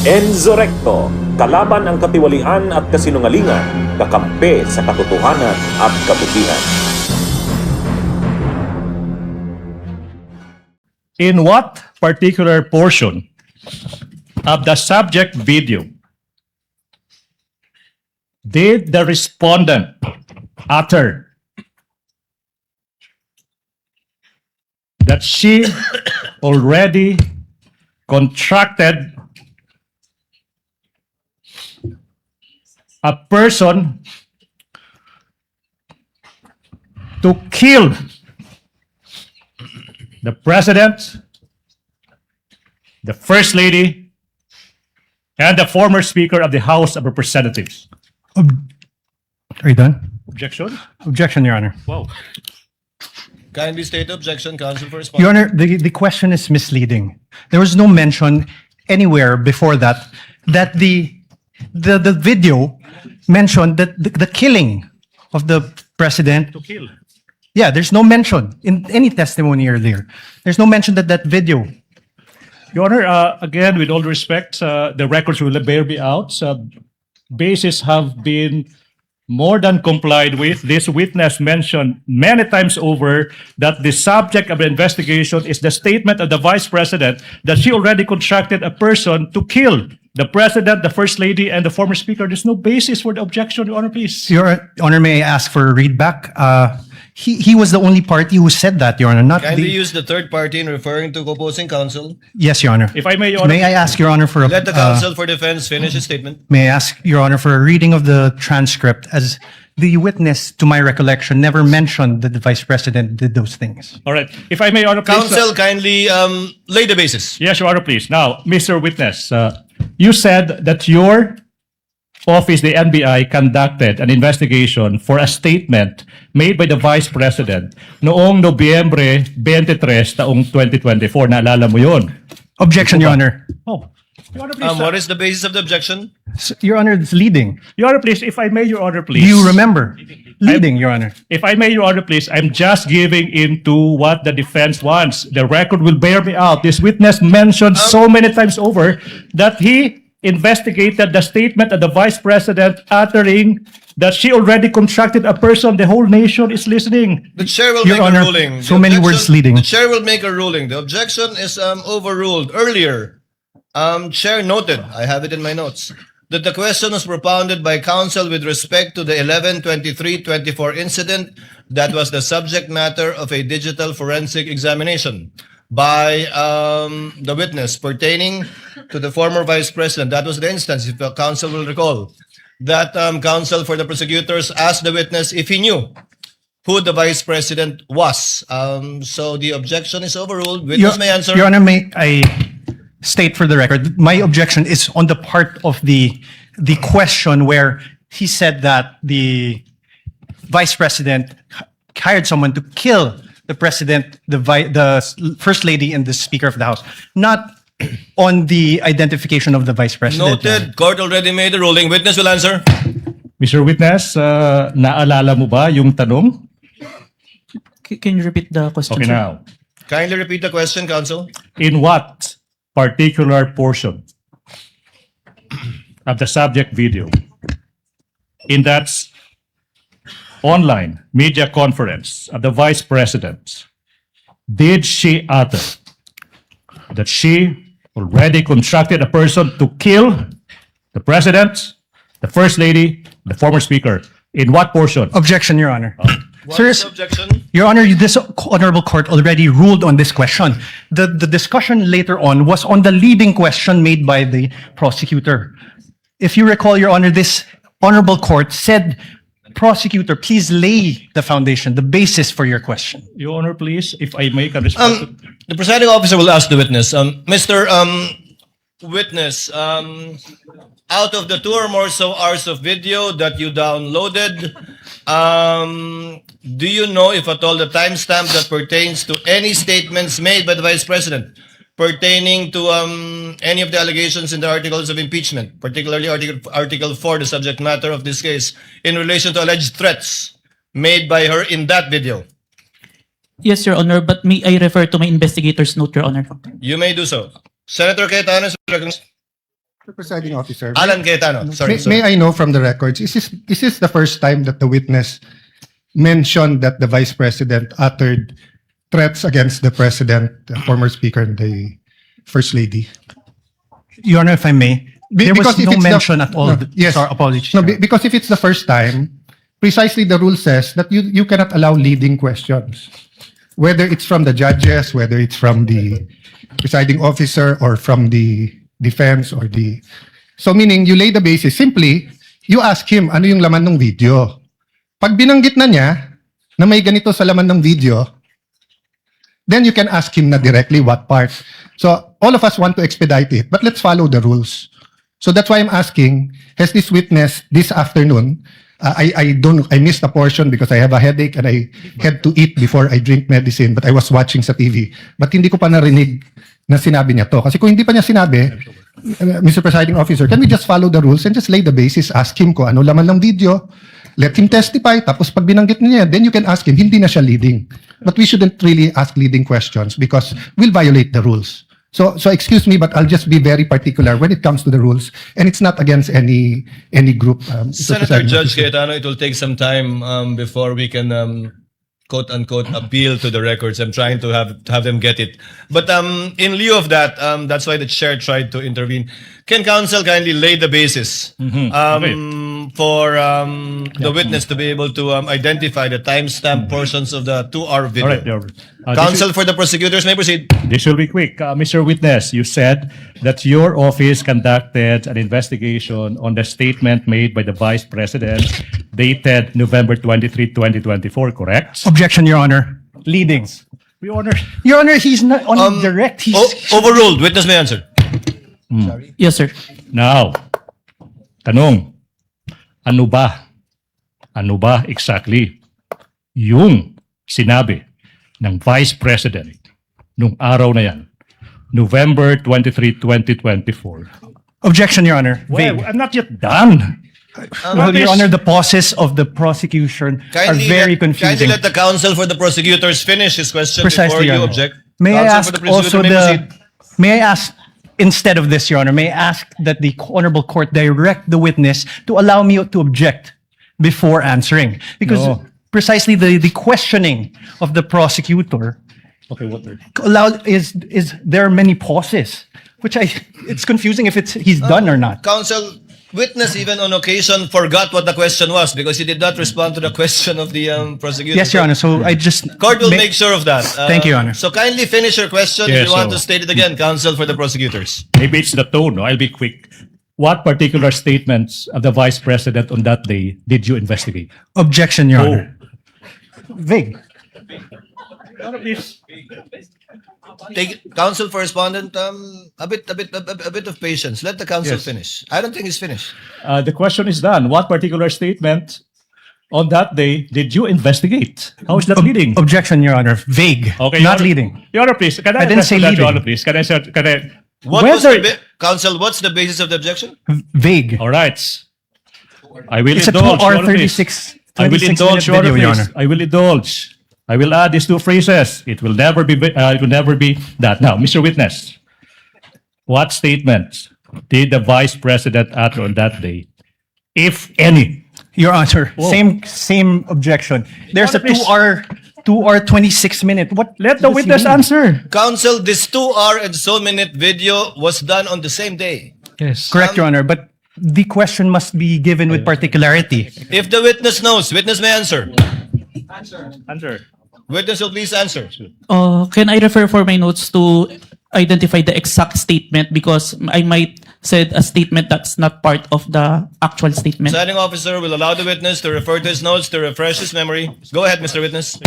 Enzorecto, kalaban ang katiwalian at kasinungalingan, kakampi sa katotohanan at kabutihan. In what particular portion of the subject video did the respondent utter that she already contracted a person to kill the president, the first lady, and the former speaker of the House of Representatives? Are you done? Objection? Objection, Your Honor. Wow. Kindly state objection, counsel for response. Your Honor, the question is misleading. There was no mention anywhere before that the video mentioned that the killing of the president. To kill. Yeah, there's no mention in any testimony earlier. There's no mention that video. Your Honor, again, with all respect, the records will bear me out. Bases have been more than complied with. This witness mentioned many times over that the subject of the investigation is the statement of the Vice President that she already contracted a person to kill the President, the First Lady, and the former Speaker. There's no basis for the objection, Your Honor, please. Your Honor, may I ask for a readback? He was the only party who said that, Your Honor, not Kindly the... use the third party in referring to opposing counsel. Yes, Your Honor. If I may, Your Honor. May I ask, Your Honor, for a... Let the counsel for defense finish his statement. May I ask, Your Honor, for a reading of the transcript, as the witness, to my recollection, never mentioned that the Vice President did those things. All right. If I may, Your Honor, please. Counsel, kindly lay the basis. Yes, Your Honor, please. Now, Mr. Witness, you said that your office, the NBI, conducted an investigation for a statement made by the Vice President noong Nobyembre 23, taong 2024. Naalala mo yun? Objection, Your Honor. Oh. Your Honor, please. What is the basis of the objection? Your Honor, it's leading. Your Honor, please. If I may, Your Honor, please. Do you remember? Leading, Your Honor. If I may, Your Honor, please, I'm just giving into what the defense wants. The record will bear me out. This witness mentioned so many times over that he investigated the statement of the Vice President uttering that she already contracted a person. The whole nation is listening. The chair will Your make Honor, a ruling. so The many objection- words leading. The chair will make a ruling. The objection is overruled. Earlier, chair noted, I have it in my notes, that the question was propounded by counsel with respect to the 11/23/24 incident that was the subject matter of a digital forensic examination by the witness pertaining to the former Vice President. That was the instance, if the counsel will recall, that counsel for the prosecutors asked the witness if he knew who the Vice President was. So the objection is overruled. Witness may answer. Your Honor, may I state for the record, my objection is on the part of the question where he said that the Vice President hired someone to kill the President, the First Lady, and the Speaker of the House, not on the identification of the Vice President. Noted. Court already made a ruling. Witness will answer. Mr. Witness, naalala mo ba yung tanong? Can you repeat the question? Okay, sir? now. Kindly repeat the question, counsel. In what particular portion of the subject video in that online media conference of the Vice President did she utter that she already contracted a person to kill the President, the First Lady, the former Speaker? In what portion? Objection, Your Honor. What Sir, is the objection? Your Honor, this honorable court already ruled on this question. The discussion later on was on the leading question made by the prosecutor. If you recall, Your Honor, this honorable court said, prosecutor, please lay the foundation, the basis for your question. Your Honor, please, if I make a response. The presiding officer will ask the witness. Mr. Witness, out of the 2 or more so hours of video that you downloaded, do you know, if at all, the timestamp that pertains to any statements made by the Vice President pertaining to any of the allegations in the articles of impeachment, particularly Article 4, the subject matter of this case, in relation to alleged threats made by her in that video? Yes, Your Honor, but may I refer to my investigator's note, Your Honor? You may do so. Senator Cayetano is recognized. Presiding officer. Alan Cayetano. Sorry, May I know from the records, is this the first time that the witness mentioned that the Vice President uttered threats against the President, the former Speaker, and the First Lady? Your Honor, if I may, there was Because if no it's mention at all. No, yes. Sorry, apologies. No, because if it's the first time, precisely the rule says that you cannot allow leading questions. Whether it's from the judges, whether it's from the presiding officer, or from the defense, or the... So meaning, you lay the basis. Simply, you ask him, ano yung laman ng video? Pag binanggit na niya, na may ganito sa laman ng video, then you can ask him na directly what part. So, all of us want to expedite it, but let's follow the rules. So that's why I'm asking, has this witness this afternoon, I missed a portion because I have a headache and I had to eat before I drink medicine, but I was watching sa TV. But hindi ko pa narinig na sinabi niya to. Kasi kung hindi pa niya sinabi, Mr. Presiding Officer, can we just follow the rules and just lay the basis, ask him kung ano laman ng video, let him testify, tapos pag binanggit niya, then you can ask him, hindi na siya leading. But we shouldn't really ask leading questions because we'll violate the rules. So excuse me, but I'll just be very particular when it comes to the rules, and it's not against any group. Mr. Senator Presiding Judge Officer. Cayetano, it will take some time before we can quote unquote appeal to the records. I'm trying to have them get it. But in lieu of that, that's why the chair tried to intervene. Can counsel kindly lay the basis for the witness to be able to identify the timestamp portions of the 2-hour video? All right, Your Honor. Counsel for the prosecutors may proceed. This will be quick. Mr. Witness, you said that your office conducted an investigation on the statement made by the Vice President dated November 23, 2024, correct? Objection, Your Honor. Leadings. Your Honor. Your Honor, he's not on direct. He's Overruled. Witness may answer. Yes, sir. Now, tanong, ano ba exactly yung sinabi ng Vice President nung araw na yan, November 23, 2024? Objection, Your Honor. Well, Vague. I'm not yet done. Well, Your Honor, the pauses of the prosecution are very Kindly confusing. let the counsel for the prosecutors finish his question before Precisely, Your you Honor. object. May I Counsel ask for the prosecutor also may proceed. may I ask, instead of this, Your Honor, may I ask that the Honorable Court direct the witness to allow me to object before answering? Because No. precisely the questioning of the prosecutor Okay, what? is there are many pauses, which it's confusing if he's done or not. Counsel, witness even on occasion forgot what the question was because he did not respond to the question of the prosecutor. Yes, Your Honor. So I just Court will make sure of that. Thank you, Your Honor. So kindly finish your question if Yes, you want so- to state it again, counsel for the prosecutors. Maybe it's the tone, no? I'll be quick. What particular statements of the Vice President on that day did you investigate? Objection, Your Honor. Vague. Take counsel for respondent. A bit of patience. Let the counsel finish. I don't think he's finished. The question is done. What particular statement on that day did you investigate? How is that leading? Objection, Your Honor. Vague. Okay, Not Your Honor- leading. Your Honor, please. Can I didn't address say that, Your leading. Honor, please? Can I? What was Whether- counsel? What's the basis of the objection? Vague. All right. I will It's a indulge. 2 hour Your Honor, please. 36 I will 26 indulge, minute Your Honor, video, Your please. Honor. I will indulge. I will add these two phrases. It will never be that. Now, Mr. Witness, what statements did the Vice President utter on that day, if any? Your Honor, same objection. There's a Your Honor, 2 hour 26 minute. What? Let the does he witness mean? answer. Counsel, this 2 hour and so minute video was done on the same day. Yes. Correct, Your Honor, but the question must be given with particularity. If the witness knows, witness may answer. Answer. Witness will please answer. Can I refer for my notes to identify the exact statement because I might said a statement that's not part of the actual statement. Presiding officer will allow the witness to refer to his notes to refresh his memory. Go ahead, Mr. Witness.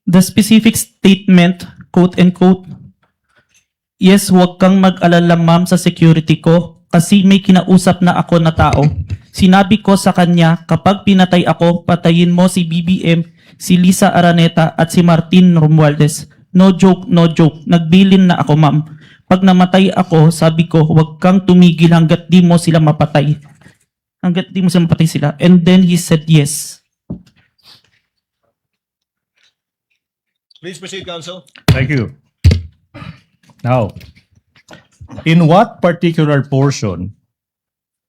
The specific statement, quote and quote, "Yes, huwag kang mag-alala ma'am sa security ko kasi may kinausap na ako na tao. Sinabi ko sa kanya, kapag pinatay ako, patayin mo si BBM, si Lisa Araneta at si Martin Romualdez. No joke, no joke. Nagbilin na ako ma'am. Pag namatay ako, sabi ko, huwag kang tumigil hanggat di mo sila mapatay. Hanggat di mo sila mapatay sila." And then he said yes. Please proceed, counsel. Thank you. Now, in what particular portion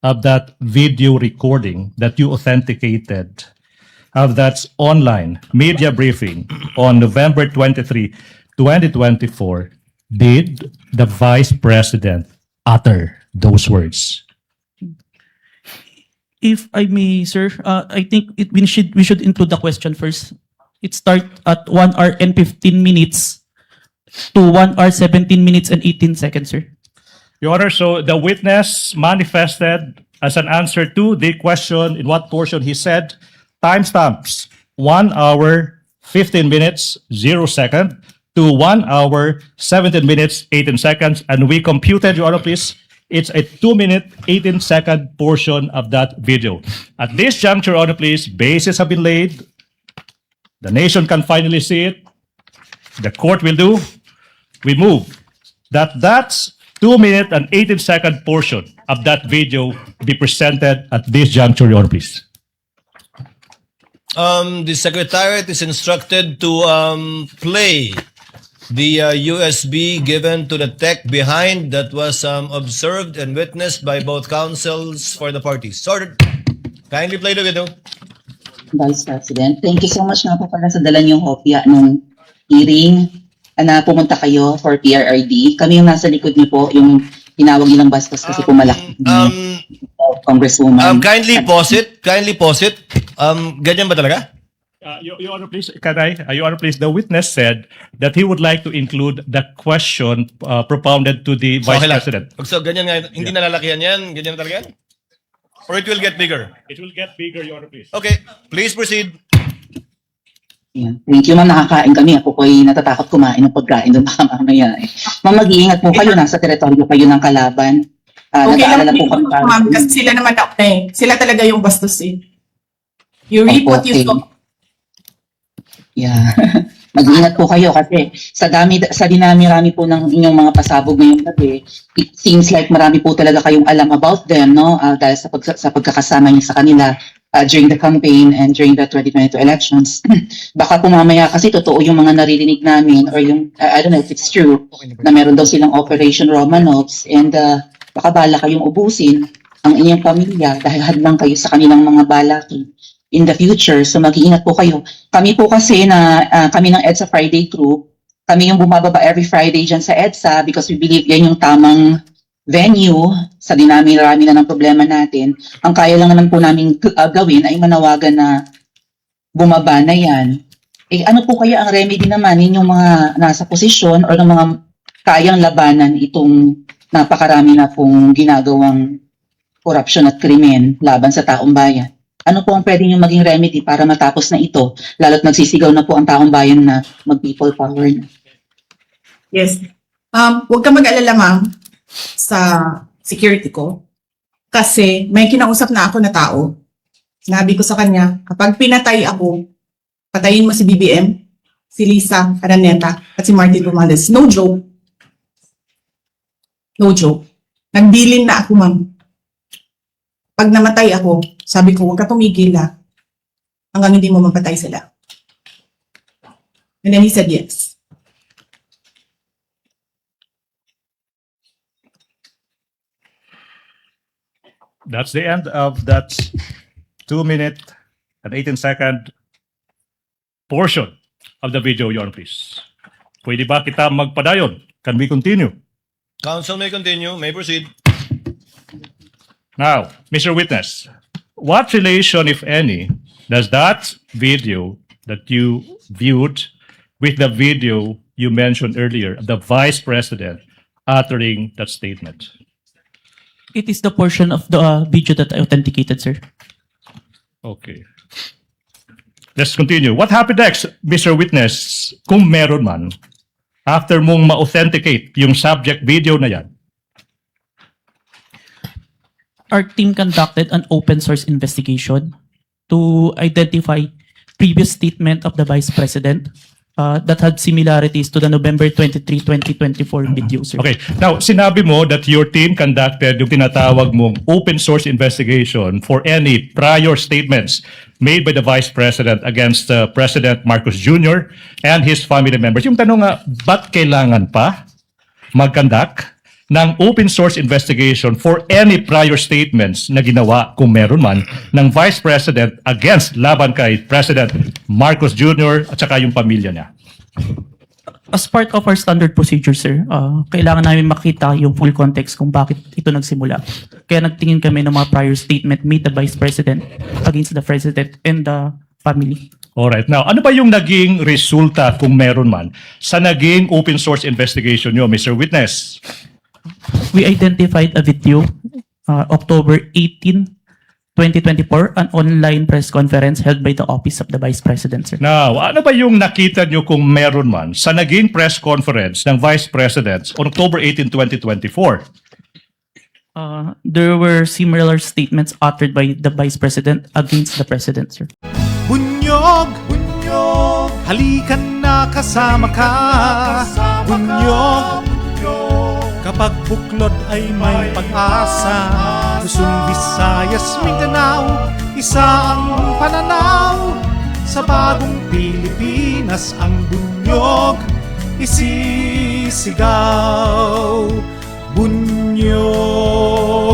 of that video recording that you authenticated of that online media briefing on November 23, 2024, did the Vice President utter those words? If I may, sir, I think we should include the question first. It start at 1 hour and 15 minutes to 1 hour 17 minutes and 18 seconds, sir. Your Honor, so the witness manifested as an answer to the question in what portion he said, timestamps 1 hour 15 minutes 0 second to 1 hour 17 minutes 18 seconds, and we computed, Your Honor, please, it's a 2-minute 18-second portion of that video. At this juncture, Your Honor, please, bases have been laid. The nation can finally see it. The court will do. We move that's 2-minute and 18-second portion of that video be presented at this juncture, Your Honor, please. The Secretariat is instructed to play the USB given to the tech behind that was observed and witnessed by both counsels for the parties. Sorted. Kindly play the video. Vice President, thank you so much nga po pala sa dala niyong hopya nung hearing na pumunta kayo for PRRD. Kami yung nasa likod niyo po, yung tinawag nilang bastos kasi po malaki. Congresswoman. Kindly pause it. Kindly pause it. Ganyan ba talaga? Your Honor, please, Your Honor, please, the witness said that he would like to include the question propounded to the Vice Okay lang. President. So, ganyan nga. Hindi nalalakihan yan. Ganyan talaga yan? Or it will get bigger? It will get bigger, Your Honor, please. Okay. Please proceed. Yan. Thank you, ma'am. Nakakain kami. Ako po ay natatakot kumain ng pagkain doon baka mamaya. Ma'am, mag-iingat po kayo. Nasa teritoryo kayo ng kalaban. Okay lang Nag-aalala po kami para. ma'am, kasi sila naman sila talaga yung bastos eh. You reap what you Okay. sow. Yeah. Mag-iingat po kayo kasi sa dinami-rami po ng inyong mga pasabog ngayong gabi, it seems like marami po talaga kayong alam about them, no? Dahil sa pagkakasama niyo sa kanila during the campaign and during the 2022 elections. Baka po mamaya kasi totoo yung mga naririnig namin or yung, I don't know if it's true, na meron daw silang Operation Romanovs and baka bala kayong ubusin ang inyong pamilya dahil hadlang kayo sa kanilang mga balakin in the future. So mag-iingat po kayo. Kami po kasi kami ng EDSA Friday crew, kami yung bumababa every Friday dyan sa EDSA because we believe yan yung tamang venue sa dinami-rami na ng problema natin. Ang kaya lang naman po namin gawin ay manawagan na bumaba na yan. Eh ano po kaya ang remedy naman ninyong mga nasa posisyon o ng mga kayang labanan itong napakarami na pong ginagawang korupsyon at krimen laban sa taong bayan? Ano po ang pwede nyo maging remedy para matapos na ito? Lalo't nagsisigaw na po ang taong bayan na mag-people power na. Yes. Huwag ka mag-alala, ma'am, sa security ko. Kasi may kinausap na ako na tao. Sinabi ko sa kanya, kapag pinatay ako, patayin mo si BBM, si Lisa Araneta, at si Martin Romales. No joke. No joke. Nagbilin na ako, ma'am. Pag namatay ako, sabi ko, huwag ka tumigil hanggang hindi mo mapatay sila. And then he said yes. That's the end of that 2-minute and 18-second portion of the video, Your Honor, please. Pwede ba kita magpadayon? Can we continue? Counsel may continue. May proceed. Now, Mr. Witness, what relation, if any, does that video that you viewed with the video you mentioned earlier of the Vice President uttering that statement? It is the portion of the video that I authenticated, sir. Okay. Let's continue. What happened next, Mr. Witness, kung meron man, after mong ma-authenticate yung subject video na yan? Our team conducted an open source investigation to identify previous statement of the Vice President that had similarities to the November 23, 2024 video, sir. Okay. Now, sinabi mo that your team conducted yung tinatawag mong open source investigation for any prior statements made by the Vice President against President Marcos Jr. and his family members. Yung tanong nga, ba't kailangan pa mag-conduct ng open source investigation for any prior statements na ginawa, kung meron man, ng Vice President against laban kay President Marcos Jr. at saka yung pamilya niya? As part of our standard procedure, sir, kailangan namin makita yung full context kung bakit ito nagsimula. Kaya nagtingin kami ng mga prior statement made the Vice President against the President and the family. Alright. Now, ano ba yung naging resulta, kung meron man, sa naging open source investigation nyo, Mr. Witness? We identified a video, October 18, 2024, an online press conference held by the Office of the Vice President, sir. Now, ano ba yung nakita nyo, kung meron man, sa naging press conference ng Vice President on October 18, 2024? There were similar statements uttered by the Vice President against the President, sir. Bunyog, bunyog, halikan na kasama ka. Bunyog, kapag buklod ay may pag-asa. Luzon, Visayas, Mindanao, isa ang pananaw. Sa bagong Pilipinas ang bunyog isisigaw. Bunyog.